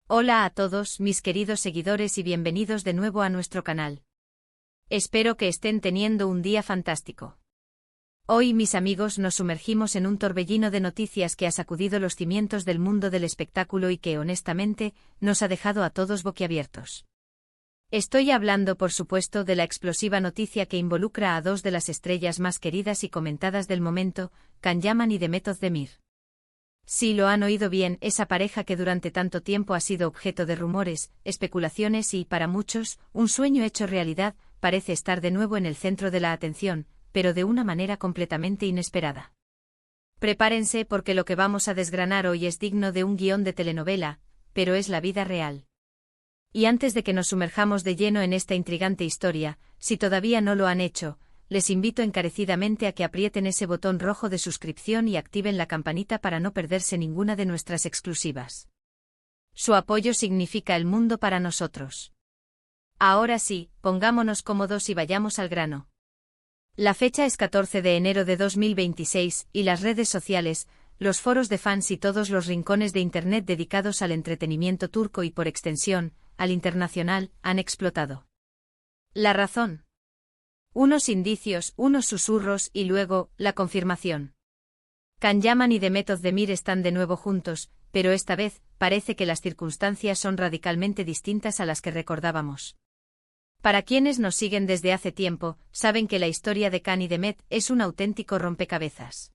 Hola a todos mis queridos seguidores y bienvenidos de nuevo a nuestro canal. Espero que estén teniendo un día fantástico. Hoy, mis amigos, nos sumergimos en un torbellino de noticias que ha sacudido los cimientos del mundo del espectáculo y que, honestamente, nos ha dejado a todos boquiabiertos. Estoy hablando, por supuesto, de la explosiva noticia que involucra a dos de las estrellas más queridas y comentadas del momento, Can Yaman y Demet Özdemir. Sí, lo han oído bien, esa pareja que durante tanto tiempo ha sido objeto de rumores, especulaciones y, para muchos, un sueño hecho realidad, parece estar de nuevo en el centro de la atención, pero de una manera completamente inesperada. Prepárense porque lo que vamos a desgranar hoy es digno de un guión de telenovela, pero es la vida real. Y antes de que nos sumerjamos de lleno en esta intrigante historia, si todavía no lo han hecho, les invito encarecidamente a que aprieten ese botón rojo de suscripción y activen la campanita para no perderse ninguna de nuestras exclusivas. Su apoyo significa el mundo para nosotros. Ahora sí, pongámonos cómodos y vayamos al grano. La fecha es 14 de enero de 2026 y las redes sociales, los foros de fans y todos los rincones de Internet dedicados al entretenimiento turco y por extensión, al internacional, han explotado. ¿La razón? Unos indicios, unos susurros y luego, la confirmación. Can Yaman y Demet Özdemir están de nuevo juntos, pero esta vez, parece que las circunstancias son radicalmente distintas a las que recordábamos. Para quienes nos siguen desde hace tiempo, saben que la historia de Can y Demet es un auténtico rompecabezas.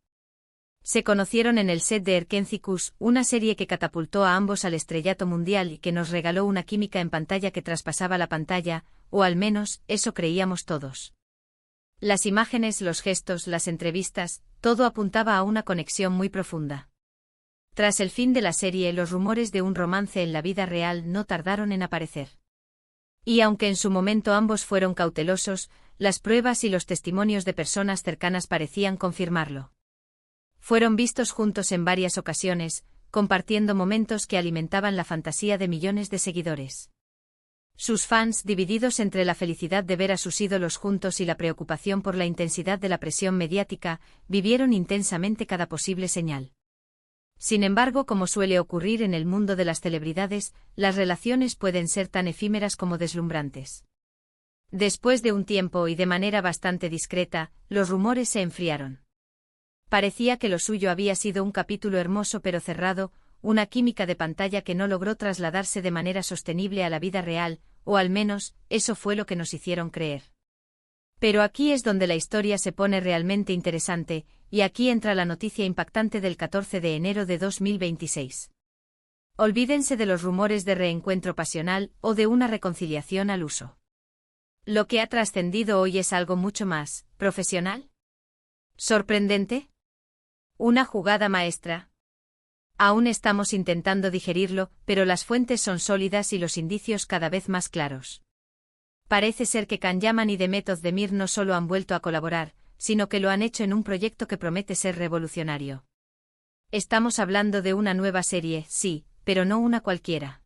Se conocieron en el set de Erkenci-Kuş, una serie que catapultó a ambos al estrellato mundial y que nos regaló una química en pantalla que traspasaba la pantalla, o al menos, eso creíamos todos. Las imágenes, los gestos, las entrevistas, todo apuntaba a una conexión muy profunda. Tras el fin de la serie, los rumores de un romance en la vida real no tardaron en aparecer. Y aunque en su momento ambos fueron cautelosos, las pruebas y los testimonios de personas cercanas parecían confirmarlo. Fueron vistos juntos en varias ocasiones, compartiendo momentos que alimentaban la fantasía de millones de seguidores. Sus fans, divididos entre la felicidad de ver a sus ídolos juntos y la preocupación por la intensidad de la presión mediática, vivieron intensamente cada posible señal. Sin embargo, como suele ocurrir en el mundo de las celebridades, las relaciones pueden ser tan efímeras como deslumbrantes. Después de un tiempo y de manera bastante discreta, los rumores se enfriaron. Parecía que lo suyo había sido un capítulo hermoso pero cerrado, una química de pantalla que no logró trasladarse de manera sostenible a la vida real, o al menos, eso fue lo que nos hicieron creer. Pero aquí es donde la historia se pone realmente interesante, y aquí entra la noticia impactante del 14 de enero de 2026. Olvídense de los rumores de reencuentro pasional o de una reconciliación al uso. Lo que ha trascendido hoy es algo mucho más profesional. ¿Sorprendente? ¿Una jugada maestra? Aún estamos intentando digerirlo, pero las fuentes son sólidas y los indicios cada vez más claros. Parece ser que Can Yaman y Demet Özdemir no solo han vuelto a colaborar, sino que lo han hecho en un proyecto que promete ser revolucionario. Estamos hablando de una nueva serie, sí, pero no una cualquiera.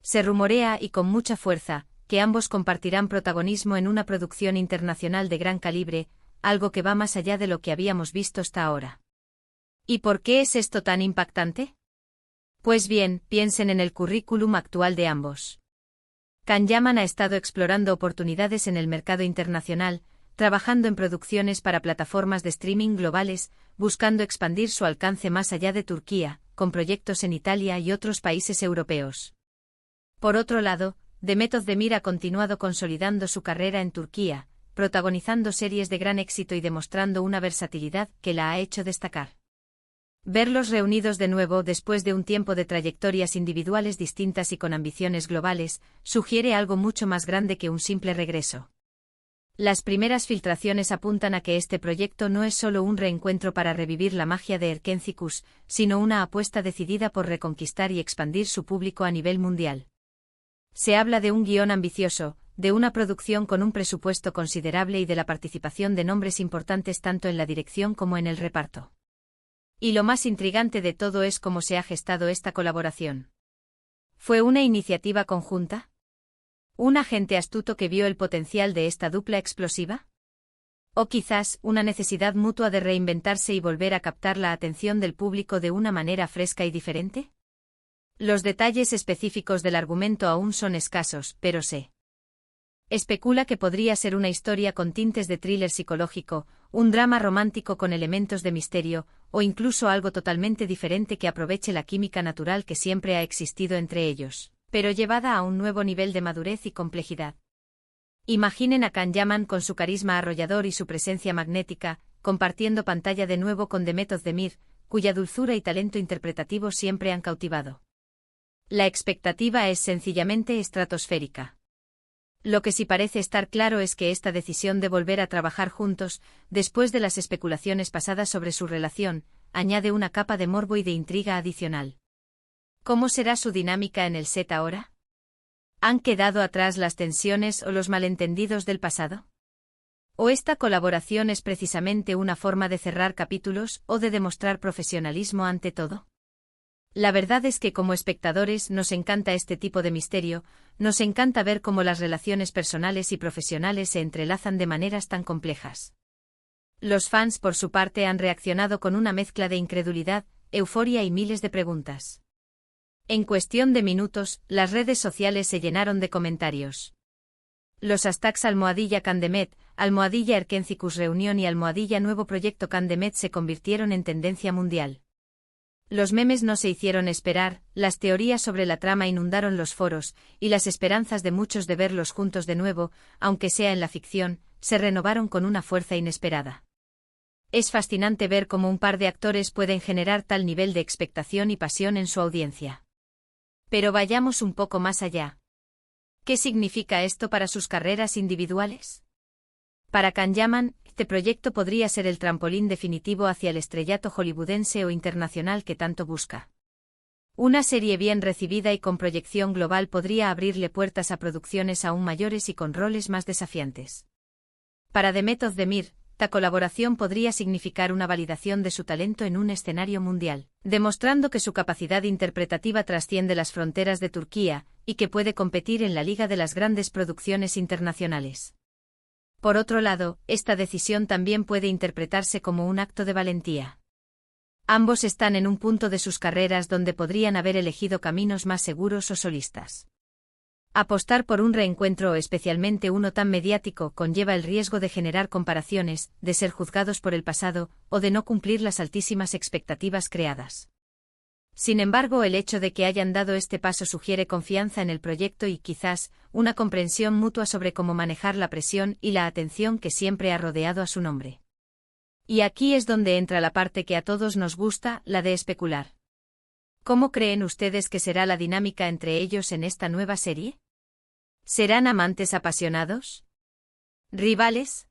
Se rumorea, y con mucha fuerza, que ambos compartirán protagonismo en una producción internacional de gran calibre, algo que va más allá de lo que habíamos visto hasta ahora. ¿Y por qué es esto tan impactante? Pues bien, piensen en el currículum actual de ambos. Can Yaman ha estado explorando oportunidades en el mercado internacional, trabajando en producciones para plataformas de streaming globales, buscando expandir su alcance más allá de Turquía, con proyectos en Italia y otros países europeos. Por otro lado, Demet Özdemir ha continuado consolidando su carrera en Turquía, protagonizando series de gran éxito y demostrando una versatilidad que la ha hecho destacar. Verlos reunidos de nuevo después de un tiempo de trayectorias individuales distintas y con ambiciones globales, sugiere algo mucho más grande que un simple regreso. Las primeras filtraciones apuntan a que este proyecto no es solo un reencuentro para revivir la magia de Erkenci-Kuş, sino una apuesta decidida por reconquistar y expandir su público a nivel mundial. Se habla de un guión ambicioso, de una producción con un presupuesto considerable y de la participación de nombres importantes tanto en la dirección como en el reparto. Y lo más intrigante de todo es cómo se ha gestado esta colaboración. ¿Fue una iniciativa conjunta? ¿Un agente astuto que vio el potencial de esta dupla explosiva? ¿O quizás una necesidad mutua de reinventarse y volver a captar la atención del público de una manera fresca y diferente? Los detalles específicos del argumento aún son escasos, pero se especula que podría ser una historia con tintes de thriller psicológico, un drama romántico con elementos de misterio, o incluso algo totalmente diferente que aproveche la química natural que siempre ha existido entre ellos, pero llevada a un nuevo nivel de madurez y complejidad. Imaginen a Kanyaman con su carisma arrollador y su presencia magnética, compartiendo pantalla de nuevo con The Method de Mir, cuya dulzura y talento interpretativo siempre han cautivado. La expectativa es sencillamente estratosférica. Lo que sí parece estar claro es que esta decisión de volver a trabajar juntos, después de las especulaciones pasadas sobre su relación, añade una capa de morbo y de intriga adicional. ¿Cómo será su dinámica en el set ahora? ¿Han quedado atrás las tensiones o los malentendidos del pasado? ¿O esta colaboración es precisamente una forma de cerrar capítulos o de demostrar profesionalismo ante todo? La verdad es que como espectadores nos encanta este tipo de misterio, nos encanta ver cómo las relaciones personales y profesionales se entrelazan de maneras tan complejas. Los fans por su parte han reaccionado con una mezcla de incredulidad, euforia y miles de preguntas. En cuestión de minutos, las redes sociales se llenaron de comentarios. Los hashtags #Candemet, #Erkencicus Reunión y #Nuevo Proyecto Candemet se convirtieron en tendencia mundial. Los memes no se hicieron esperar, las teorías sobre la trama inundaron los foros, y las esperanzas de muchos de verlos juntos de nuevo, aunque sea en la ficción, se renovaron con una fuerza inesperada. Es fascinante ver cómo un par de actores pueden generar tal nivel de expectación y pasión en su audiencia. Pero vayamos un poco más allá. ¿Qué significa esto para sus carreras individuales? Para Kanyaman, este proyecto podría ser el trampolín definitivo hacia el estrellato hollywoodense o internacional que tanto busca. Una serie bien recibida y con proyección global podría abrirle puertas a producciones aún mayores y con roles más desafiantes. Para The Method de Mir, esta colaboración podría significar una validación de su talento en un escenario mundial, demostrando que su capacidad interpretativa trasciende las fronteras de Turquía y que puede competir en la liga de las grandes producciones internacionales. Por otro lado, esta decisión también puede interpretarse como un acto de valentía. Ambos están en un punto de sus carreras donde podrían haber elegido caminos más seguros o solistas. Apostar por un reencuentro, especialmente uno tan mediático, conlleva el riesgo de generar comparaciones, de ser juzgados por el pasado, o de no cumplir las altísimas expectativas creadas. Sin embargo, el hecho de que hayan dado este paso sugiere confianza en el proyecto y quizás una comprensión mutua sobre cómo manejar la presión y la atención que siempre ha rodeado a su nombre. Y aquí es donde entra la parte que a todos nos gusta, la de especular. ¿Cómo creen ustedes que será la dinámica entre ellos en esta nueva serie? ¿Serán amantes apasionados? ¿Rivales?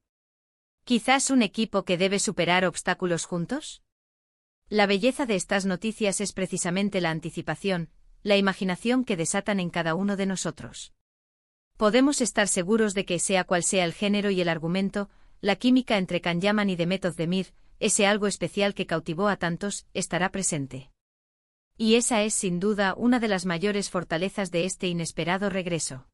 ¿Quizás un equipo que debe superar obstáculos juntos? La belleza de estas noticias es precisamente la anticipación, la imaginación que desatan en cada uno de nosotros. Podemos estar seguros de que sea cual sea el género y el argumento, la química entre Kanyaman y The Method de Mir, ese algo especial que cautivó a tantos, estará presente. Y esa es sin duda una de las mayores fortalezas de este inesperado regreso.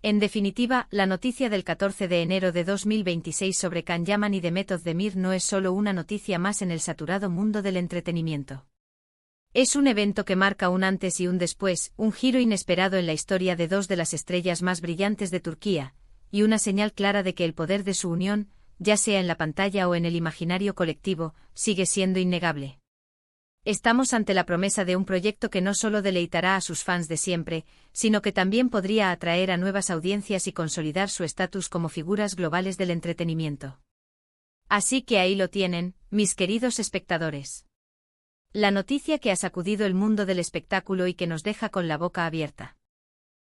En definitiva, la noticia del 14 de enero de 2026 sobre Kanyaman y The Method de Mir no es solo una noticia más en el saturado mundo del entretenimiento. Es un evento que marca un antes y un después, un giro inesperado en la historia de dos de las estrellas más brillantes de Turquía, y una señal clara de que el poder de su unión, ya sea en la pantalla o en el imaginario colectivo, sigue siendo innegable. Estamos ante la promesa de un proyecto que no solo deleitará a sus fans de siempre, sino que también podría atraer a nuevas audiencias y consolidar su estatus como figuras globales del entretenimiento. Así que ahí lo tienen, mis queridos espectadores. La noticia que ha sacudido el mundo del espectáculo y que nos deja con la boca abierta.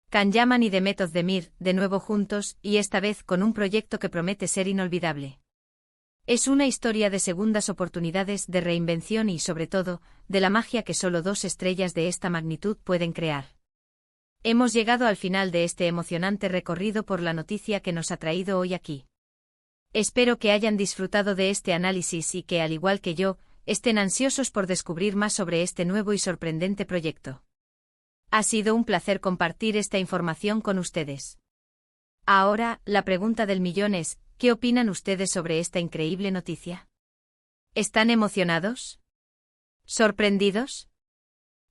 Kanyaman y The Method de Mir, de nuevo juntos, y esta vez con un proyecto que promete ser inolvidable. Es una historia de segundas oportunidades, de reinvención y, sobre todo, de la magia que solo dos estrellas de esta magnitud pueden crear. Hemos llegado al final de este emocionante recorrido por la noticia que nos ha traído hoy aquí. Espero que hayan disfrutado de este análisis y que, al igual que yo, estén ansiosos por descubrir más sobre este nuevo y sorprendente proyecto. Ha sido un placer compartir esta información con ustedes. Ahora, la pregunta del millón es, ¿qué opinan ustedes sobre esta increíble noticia? ¿Están emocionados? ¿Sorprendidos?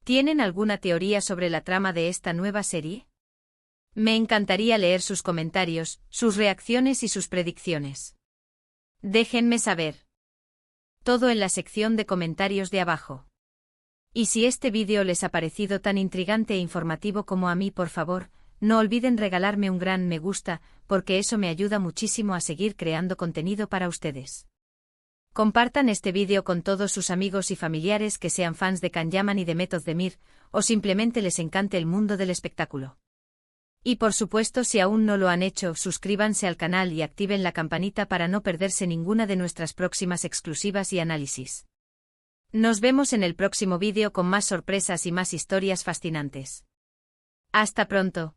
¿Tienen alguna teoría sobre la trama de esta nueva serie? Me encantaría leer sus comentarios, sus reacciones y sus predicciones. Déjenme saber. Todo en la sección de comentarios de abajo. Y si este vídeo les ha parecido tan intrigante e informativo como a mí, por favor, no olviden regalarme un gran me gusta, porque eso me ayuda muchísimo a seguir creando contenido para ustedes. Compartan este vídeo con todos sus amigos y familiares que sean fans de Kanyaman y de Method de Mir, o simplemente les encante el mundo del espectáculo. Y por supuesto, si aún no lo han hecho, suscríbanse al canal y activen la campanita para no perderse ninguna de nuestras próximas exclusivas y análisis. Nos vemos en el próximo vídeo con más sorpresas y más historias fascinantes. Hasta pronto.